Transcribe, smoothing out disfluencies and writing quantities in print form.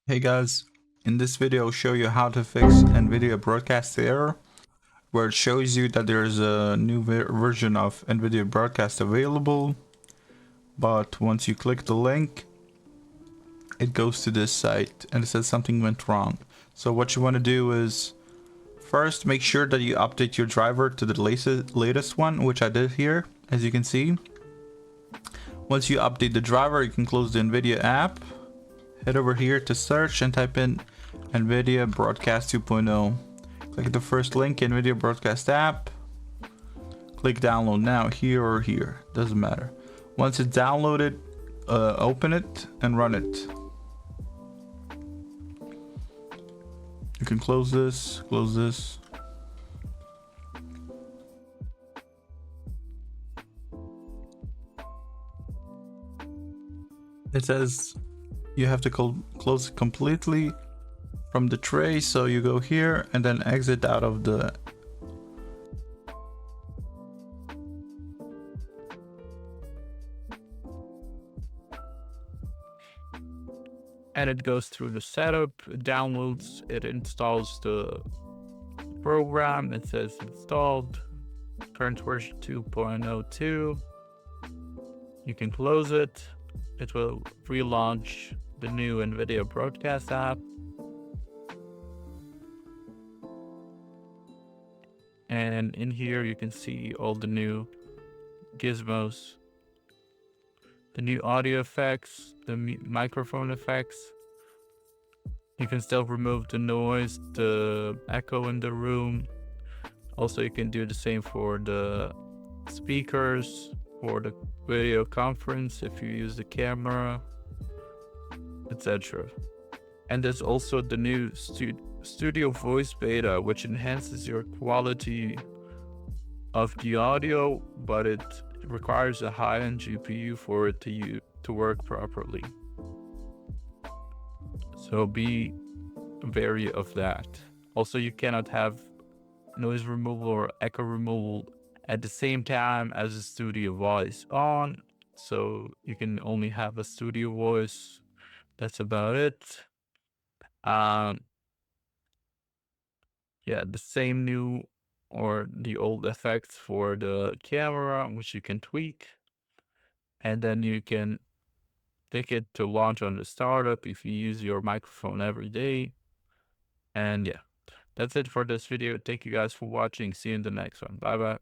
Hey guys, in this video I'll show you how to fix Nvidia broadcast error, where it shows you that there's a new version of Nvidia broadcast available, but once you click the link it goes to this site and it says something went wrong. So what you want to do is first make sure that you update your driver to the latest one, which I did here, as you can see. Once you update the driver, you can close the Nvidia app, head over here to search and type in Nvidia Broadcast 2.0. Click the first link, Nvidia Broadcast app. Click download now, here or here, doesn't matter. Once it's downloaded, open it and run it. You can close this, close this. It says you have to close it completely from the tray, so you go here and then exit out of the and it goes through the setup, it downloads, it installs the program, it says installed, current version 2.02. You can close it, it will relaunch the new Nvidia broadcast app. And in here you can see all the new gizmos, the new audio effects, the microphone effects. You can still remove the noise, the echo in the room. Also, you can do the same for the speakers, for the video conference if you use the camera, etc. And there's also the new Studio Voice Beta, which enhances your quality of the audio, but it requires a high-end GPU for it to work properly. So be wary of that. Also, you cannot have noise removal or echo removal at the same time as a studio voice on. So you can only have a studio voice. That's about it. Yeah, the same new or the old effects for the camera, which you can tweak. And then you can pick it to launch on the startup if you use your microphone every day. And yeah, that's it for this video. Thank you guys for watching. See you in the next one. Bye bye.